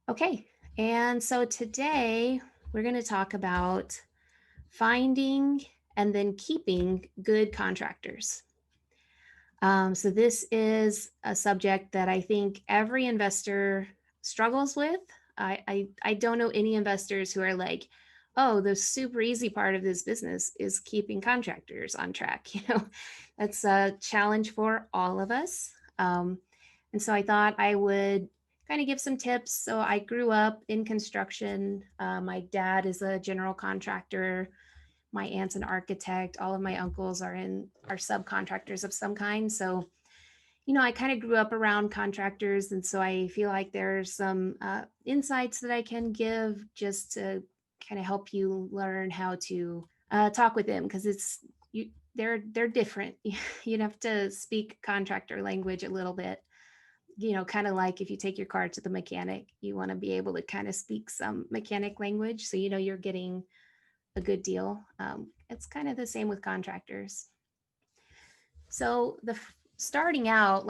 Okay, and so today we're going to talk about finding and then keeping good contractors. So, this is a subject that I think every investor struggles with. I don't know any investors who are like, oh, the super easy part of this business is keeping contractors on track. That's a challenge for all of us. And so I thought I would kind of give some tips. So I grew up in construction. My dad is a general contractor. My aunt's an architect. All of my uncles are subcontractors of some kind. So I kind of grew up around contractors, and so I feel like there's some insights that I can give just to kind of help you learn how to talk with them because they're different. You'd have to speak contractor language a little bit, kind of like if you take your car to the mechanic, you want to be able to kind of speak some mechanic language so you're getting a good deal. It's kind of the same with contractors. So starting out,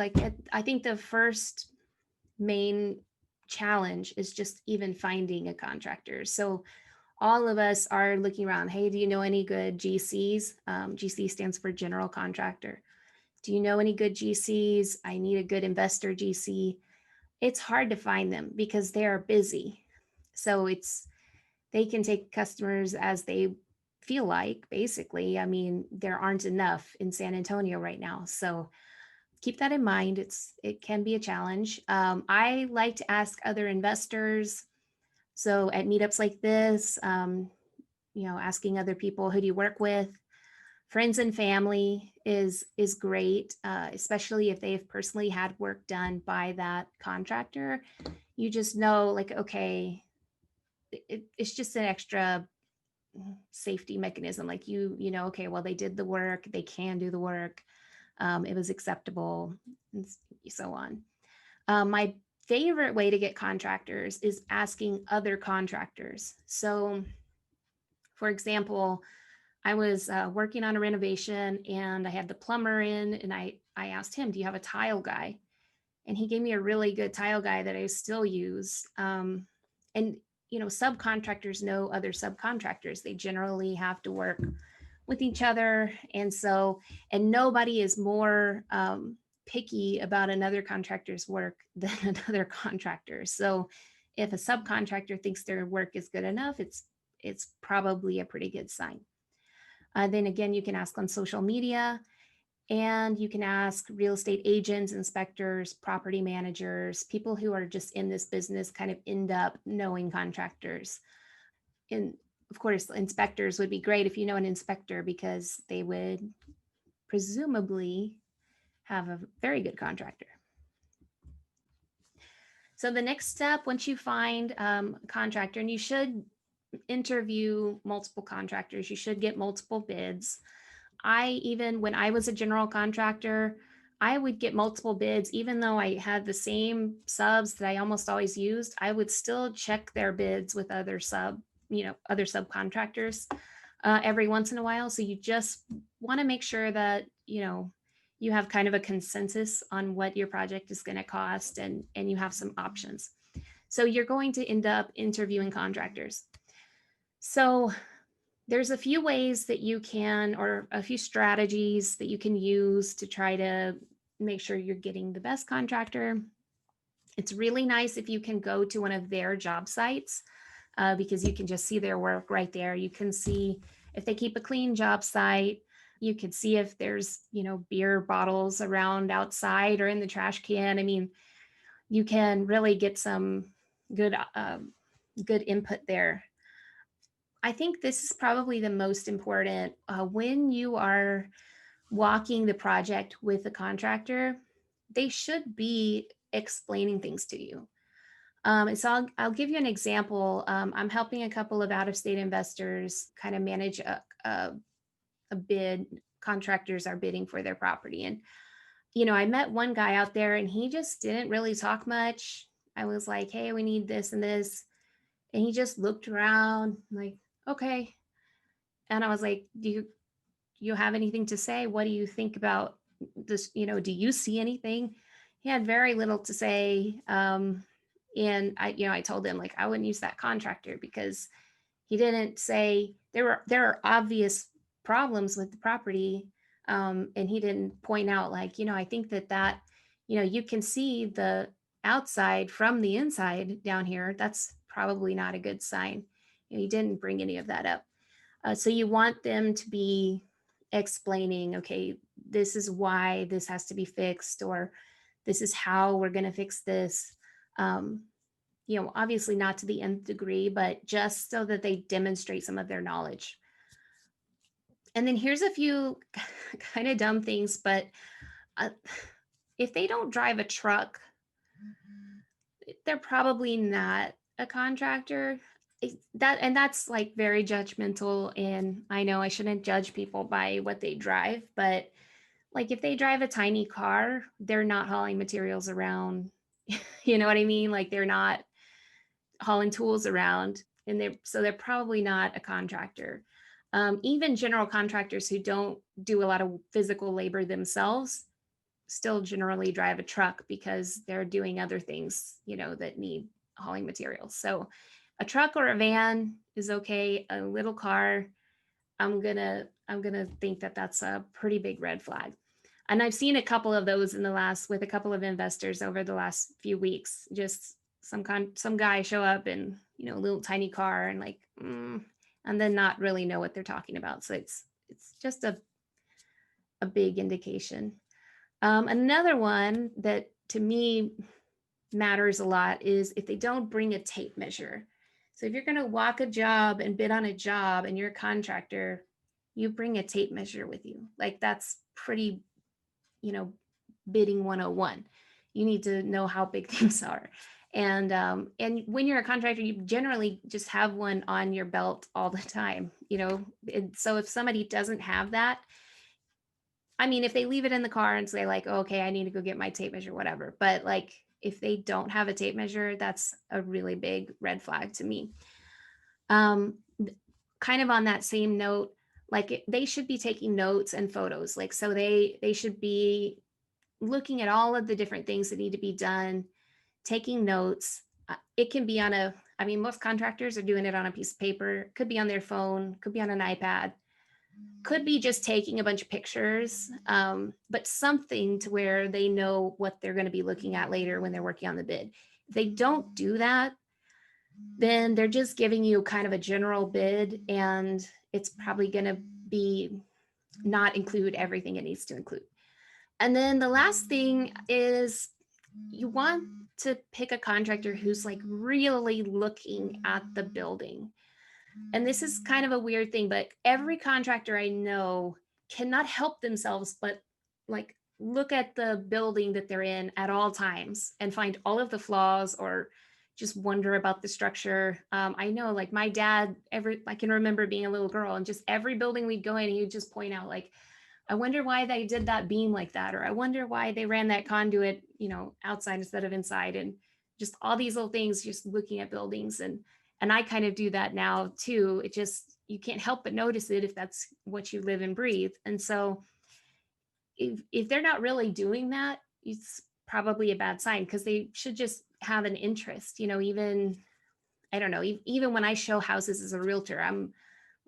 I think the first main challenge is just even finding a contractor. So all of us are looking around. Hey, do you know any good GCs? GC stands for general contractor. Do you know any good GCs? I need a good investor GC. It's hard to find them because they are busy. So they can take customers as they feel like, basically. I mean, there aren't enough in San Antonio right now. So keep that in mind. It can be a challenge. I like to ask other investors. So at meetups like this, asking other people, who do you work with? Friends and family is great, especially if they've personally had work done by that contractor. You just know, like, okay, it's just an extra safety mechanism. Like okay, well, they did the work, they can do the work, it was acceptable, and so on. My favorite way to get contractors is asking other contractors. So, for example, I was working on a renovation and I had the plumber in, and I asked him, "Do you have a tile guy?" And he gave me a really good tile guy that I still use. And subcontractors know other subcontractors. They generally have to work with each other, and nobody is more picky about another contractor's work than another contractor. So if a subcontractor thinks their work is good enough, it's probably a pretty good sign. Then again, you can ask on social media, and you can ask real estate agents, inspectors, property managers, people who are just in this business, kind of end up knowing contractors. And of course, inspectors would be great if you know an inspector, because they would presumably have a very good contractor. So the next step, once you find a contractor, and you should interview multiple contractors, you should get multiple bids. Even when I was a general contractor, I would get multiple bids. Even though I had the same subs that I almost always used, I would still check their bids with other subcontractors every once in a while. So you just want to make sure that, you have kind of a consensus on what your project is going to cost, and you have some options. So you're going to end up interviewing contractors. So there's a few ways that you can, or a few strategies that you can use to try to make sure you're getting the best contractor. It's really nice if you can go to one of their job sites, because you can just see their work right there. You can see if they keep a clean job site. You could see if there's, beer bottles around outside or in the trash can. I mean, you can really get some good, good input there. I think this is probably the most important when you are walking the project with a contractor. They should be explaining things to you. And so I'll give you an example. I'm helping a couple of out-of-state investors kind of manage a bid. Contractors are bidding for their property. And, I met one guy out there and he just didn't really talk much. I was like, hey, we need this and this. And he just looked around like, okay. And I was like, do you have anything to say? What do you think about this? Do you see anything? He had very little to say. And I told him like I wouldn't use that contractor because he didn't say there are obvious problems with the property, and he didn't point out like I think that you can see the outside from the inside down here. That's probably not a good sign. He didn't bring any of that up. So you want them to be explaining, okay, this is why this has to be fixed, or this is how we're going to fix this. Um, Obviously not to the nth degree, but just so that they demonstrate some of their knowledge. And then here's a few kind of dumb things, but uh, if they don't drive a truck, they're probably not a contractor. That's like very judgmental, and I know I shouldn't judge people by what they drive, but like if they drive a tiny car, they're not hauling materials around. You know what I mean? Like they're not hauling tools around, and they're probably not a contractor. Even general contractors who don't do a lot of physical labor themselves still generally drive a truck because they're doing other things, that need hauling materials. So a truck or a van is okay. A little car, I'm gonna think that that's a pretty big red flag. And I've seen a couple of those with a couple of investors over the last few weeks. Just some guy show up in a little tiny car and like, and then not really know what they're talking about. So it's just a big indication. Another one that to me matters a lot is if they don't bring a tape measure. So if you're going to walk a job and bid on a job and you're a contractor, you bring a tape measure with you. Like that's pretty, bidding 101. You need to know how big things are. And when you're a contractor, you generally just have one on your belt all the time, so if somebody doesn't have that, I mean, if they leave it in the car and say like, oh, okay, I need to go get my tape measure, whatever. But like, if they don't have a tape measure, that's a really big red flag to me. Um, Kind of on that same note, like they should be taking notes and photos. Like, so they should be looking at all of the different things that need to be done, taking notes. It can be I mean, most contractors are doing it on a piece of paper, could be on their phone, could be on an iPad, could be just taking a bunch of pictures, but something to where they know what they're going to be looking at later when they're working on the bid. If they don't do that, then they're just giving you kind of a general bid, and it's probably going to be not include everything it needs to include. And then the last thing is you want to pick a contractor who's like really looking at the building. And this is kind of a weird thing, but every contractor I know cannot help themselves but like look at the building that they're in at all times and find all of the flaws or just wonder about the structure. I know like my dad, I can remember being a little girl and just every building we'd go in, he would just point out like, I wonder why they did that beam like that, or I wonder why they ran that conduit, outside instead of inside, and just all these little things, just looking at buildings. And I kind of do that now too. It just, you can't help but notice it if that's what you live and breathe. And so if they're not really doing that, it's probably a bad sign, because they should just have an interest, even, I don't know, even when I show houses as a realtor, I'm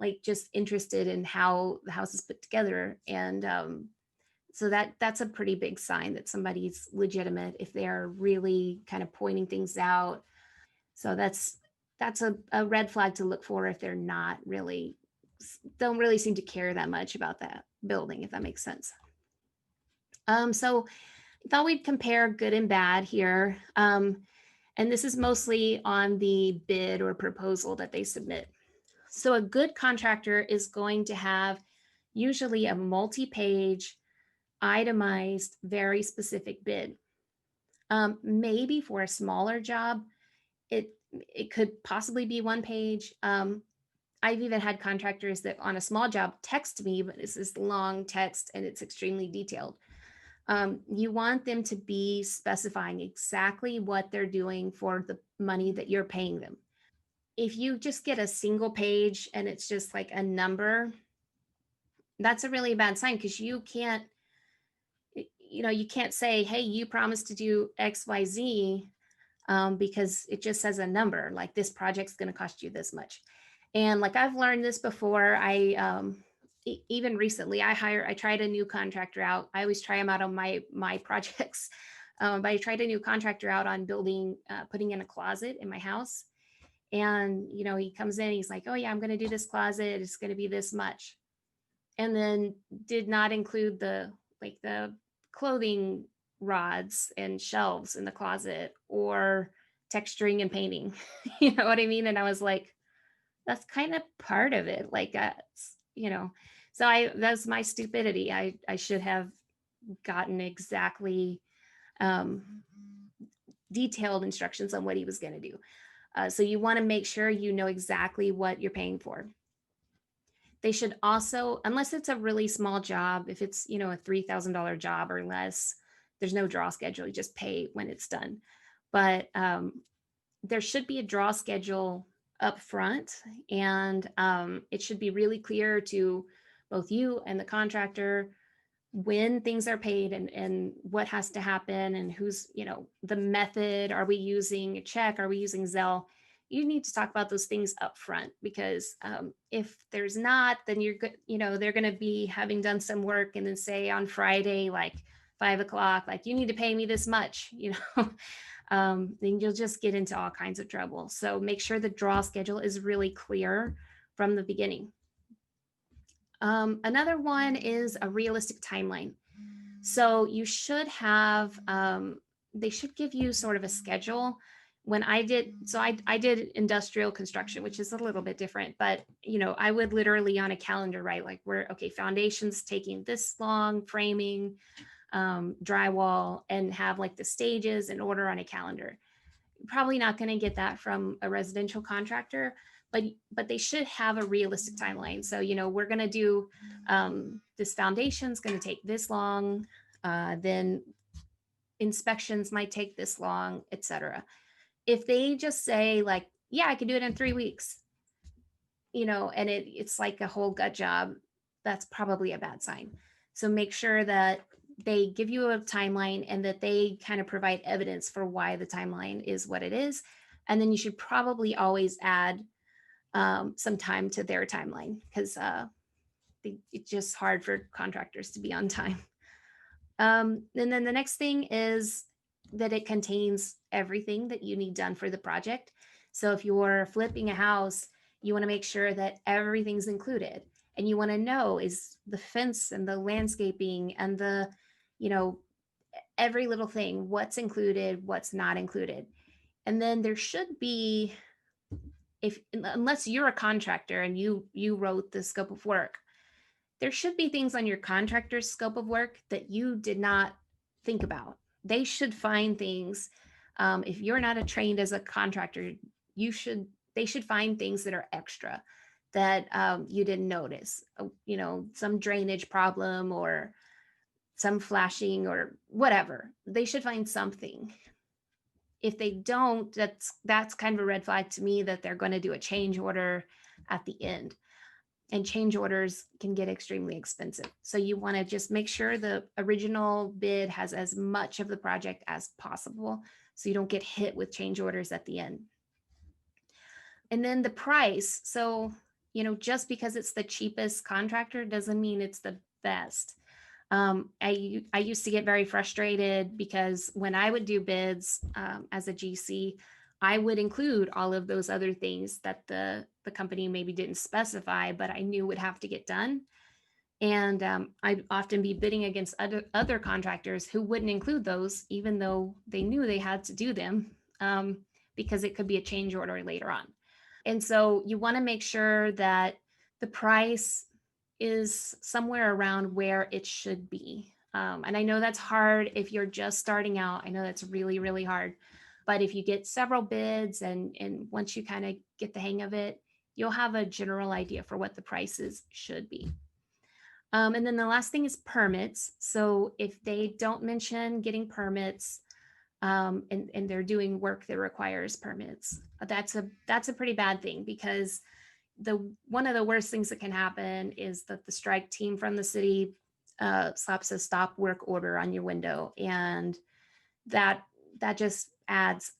like just interested in how the house is put together. And so that's a pretty big sign that somebody's legitimate if they are really kind of pointing things out. So that's a red flag to look for if they're not really, don't really seem to care that much about that building, if that makes sense. So I thought we'd compare good and bad here. And this is mostly on the bid or proposal that they submit. So a good contractor is going to have usually a multi-page, itemized, very specific bid. Maybe for a smaller job, it could possibly be one page. I've even had contractors that on a small job text me, but it's this long text and it's extremely detailed. You want them to be specifying exactly what they're doing for the money that you're paying them. If you just get a single page and it's just like a number, that's a really bad sign, because you can't say, hey, you promised to do XYZ, because it just says a number like this project's going to cost you this much. And like I've learned this before. Even recently, I tried a new contractor out. I always try them out on my projects. But I tried a new contractor out on building, putting in a closet in my house. And he comes in, he's like, "Oh yeah, I'm going to do this closet. It's going to be this much," and then did not include the clothing rods and shelves in the closet or texturing and painting. You know what I mean? And I was like, that's kind of part of it. Like, so that's my stupidity. I should have gotten exactly um, detailed instructions on what he was going to do. So you want to make sure you know exactly what you're paying for. They should also, unless it's a really small job, if it's, a $3,000 job or less, there's no draw schedule. You just pay when it's done. But there should be a draw schedule up front, and it should be really clear to both you and the contractor when things are paid and what has to happen and who's, the method. Are we using a check? Are we using Zelle? You need to talk about those things up front, because if there's not, then you're good. They're going to be having done some work and then say on Friday, like 5 o'clock, like, you need to pay me this much, then you'll just get into all kinds of trouble. So make sure the draw schedule is really clear from the beginning. Another one is a realistic timeline. So you should have, they should give you sort of a schedule. When I did, so I did industrial construction, which is a little bit different, but I would literally on a calendar write like, okay, foundations taking this long, framing, drywall, and have like the stages in order on a calendar. Probably not going to get that from a residential contractor, but they should have a realistic timeline. So we're going to do this foundation's going to take this long, then inspections might take this long, etc. If they just say like, yeah, I can do it in 3 weeks, and it's like a whole gut job, that's probably a bad sign. So make sure that they give you a timeline and that they kind of provide evidence for why the timeline is what it is. And then you should probably always add some time to their timeline, because it's just hard for contractors to be on time. And then the next thing is that it contains everything that you need done for the project. So if you're flipping a house, you want to make sure that everything's included, and you want to know, is the fence and the landscaping and the, every little thing, what's included, what's not included. And then there should be, if unless you're a contractor and you wrote the scope of work, there should be things on your contractor's scope of work that you did not think about. They should find things. If you're not trained as a contractor, they should find things that are extra that you didn't notice. Some drainage problem or some flashing or whatever. They should find something. If they don't, that's kind of a red flag to me that they're going to do a change order at the end. And change orders can get extremely expensive. So you want to just make sure the original bid has as much of the project as possible, so you don't get hit with change orders at the end. And then the price. So, just because it's the cheapest contractor doesn't mean it's the best. I used to get very frustrated because when I would do bids as a GC, I would include all of those other things that the company maybe didn't specify, but I knew would have to get done. And I'd often be bidding against other contractors who wouldn't include those, even though they knew they had to do them, because it could be a change order later on. And so you want to make sure that the price is somewhere around where it should be. And I know that's hard if you're just starting out. I know that's really, really hard. But if you get several bids and once you kind of get the hang of it, you'll have a general idea for what the prices should be. And then the last thing is permits. So if they don't mention getting permits, and they're doing work that requires permits, that's a pretty bad thing, because one of the worst things that can happen is that the strike team from the city slaps a stop work order on your window, and that just adds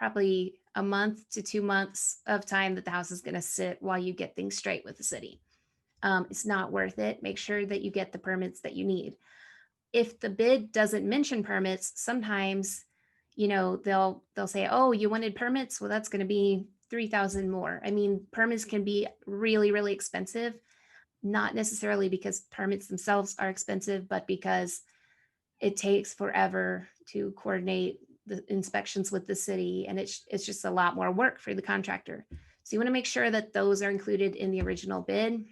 probably a month to 2 months of time that the house is going to sit while you get things straight with the city. It's not worth it. Make sure that you get the permits that you need. If the bid doesn't mention permits, sometimes, they'll say, "Oh, you wanted permits? Well, that's going to be 3,000 more." I mean, permits can be really, really expensive, not necessarily because permits themselves are expensive, but because it takes forever to coordinate the inspections with the city, and it's just a lot more work for the contractor. So you want to make sure that those are included in the original bid.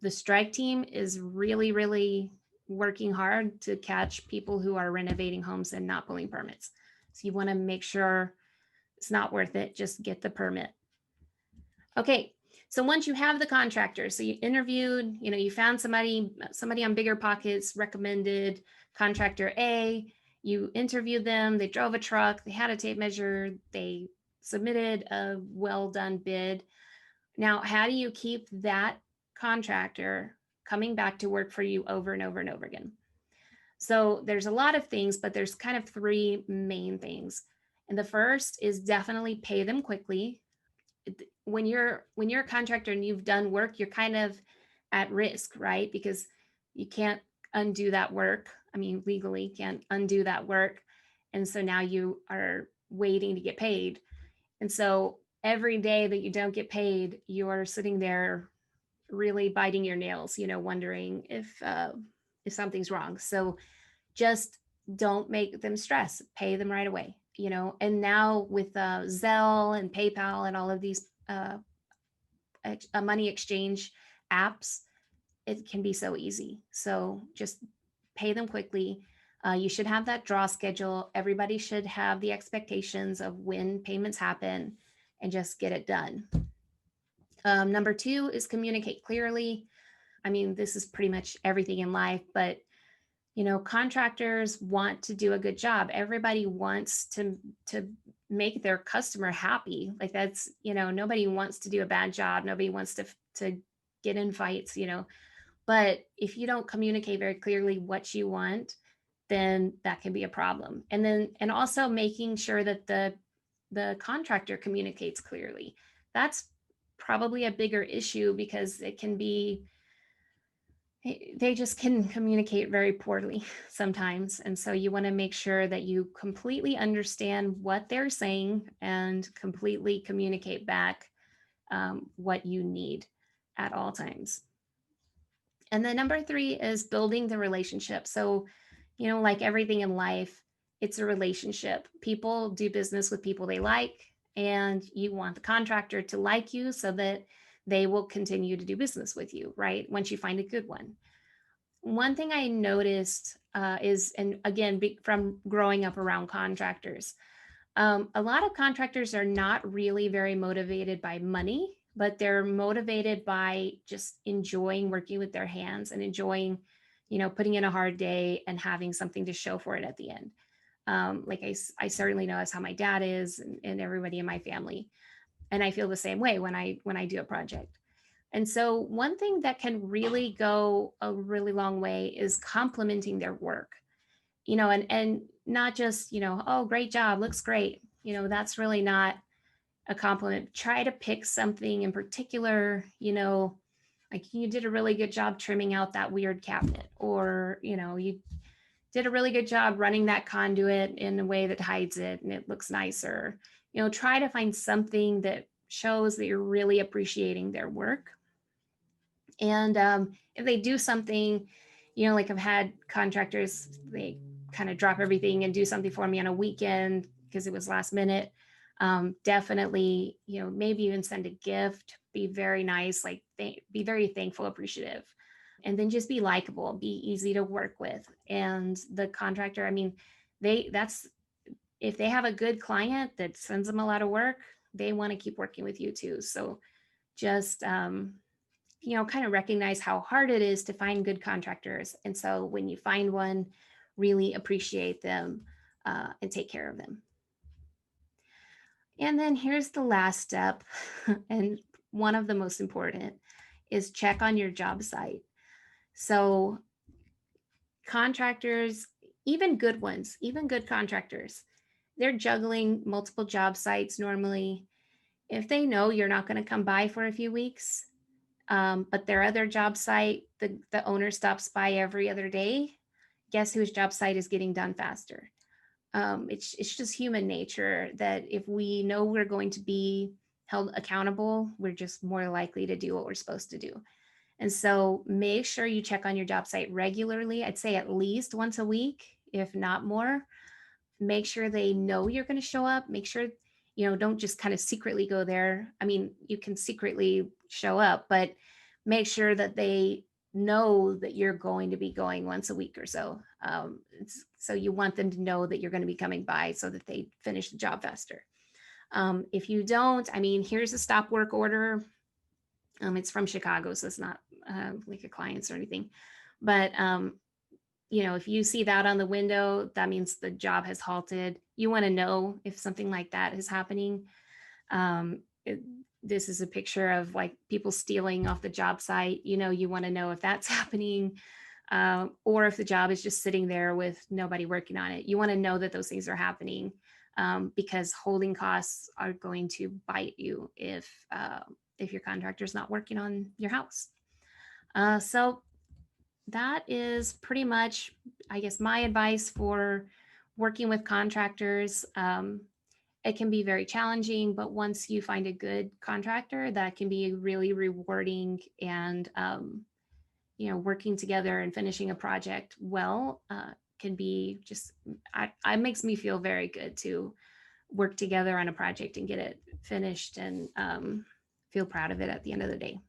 The strike team is really, really working hard to catch people who are renovating homes and not pulling permits. So you want to make sure it's not worth it. Just get the permit. Okay. So once you have the contractor, so you interviewed, you found somebody on Bigger Pockets recommended contractor A, you interviewed them, they drove a truck, they had a tape measure, they submitted a well done bid. Now, how do you keep that contractor coming back to work for you over and over and over again? So there's a lot of things, but there's kind of three main things. And the first is definitely pay them quickly. When you're a contractor and you've done work, you're kind of at risk, right? Because you can't undo that work. I mean, legally can't undo that work. And so now you are waiting to get paid. And so every day that you don't get paid, you're sitting there really biting your nails, wondering if something's wrong. So just don't make them stress. Pay them right away. And now with Zelle and PayPal and all of these money exchange apps, it can be so easy. So just pay them quickly. You should have that draw schedule. Everybody should have the expectations of when payments happen and just get it done. Number two is communicate clearly. I mean, this is pretty much everything in life, but contractors want to do a good job. Everybody wants to make their customer happy. Like that's, nobody wants to do a bad job. Nobody wants to get in fights, but if you don't communicate very clearly what you want, then that can be a problem. And also making sure that the contractor communicates clearly. That's probably a bigger issue because it can be, they just can communicate very poorly sometimes. And so you want to make sure that you completely understand what they're saying and completely communicate back what you need at all times. And then number three is building the relationship. So, like everything in life, it's a relationship. People do business with people they like, and you want the contractor to like you so that they will continue to do business with you, right? Once you find a good one. One thing I noticed is, and again, from growing up around contractors, a lot of contractors are not really very motivated by money, but they're motivated by just enjoying working with their hands and enjoying, putting in a hard day and having something to show for it at the end. Like I certainly know that's how my dad is and everybody in my family. And I feel the same way when I do a project. And so one thing that can really go a really long way is complimenting their work, and not just, oh, great job, looks great. That's really not a compliment. Try to pick something in particular, like you did a really good job trimming out that weird cabinet, or, you did a really good job running that conduit in a way that hides it and it looks nicer. Try to find something that shows that you're really appreciating their work. And if they do something, like I've had contractors, they kind of drop everything and do something for me on a weekend because it was last minute. Definitely, maybe even send a gift, be very nice, like be very thankful, appreciative, and then just be likable, be easy to work with. And the contractor, I mean, that's if they have a good client that sends them a lot of work, they want to keep working with you too. So just kind of recognize how hard it is to find good contractors. And so when you find one, really appreciate them and take care of them. And then here's the last step, and one of the most important is check on your job site. So contractors, even good ones, even good contractors, they're juggling multiple job sites normally. If they know you're not going to come by for a few weeks, but their other job site, the owner stops by every other day, guess whose job site is getting done faster? It's just human nature that if we know we're going to be held accountable, we're just more likely to do what we're supposed to do. And so make sure you check on your job site regularly. I'd say at least once a week, if not more. Make sure they know you're going to show up. Make sure, don't just kind of secretly go there. I mean, you can secretly show up, but make sure that they know that you're going to be going once a week or so. So you want them to know that you're going to be coming by so that they finish the job faster. If you don't, I mean, here's a stop work order. It's from Chicago, so it's not like a client's or anything. But if you see that on the window, that means the job has halted. You want to know if something like that is happening. Um, it, this is a picture of like people stealing off the job site. You want to know if that's happening, or if the job is just sitting there with nobody working on it. You want to know that those things are happening, because holding costs are going to bite you if your contractor is not working on your house. So that is pretty much, I guess, my advice for working with contractors. It can be very challenging, but once you find a good contractor, that can be really rewarding. And working together and finishing a project well can be just, it makes me feel very good to work together on a project and get it finished and feel proud of it at the end of the day.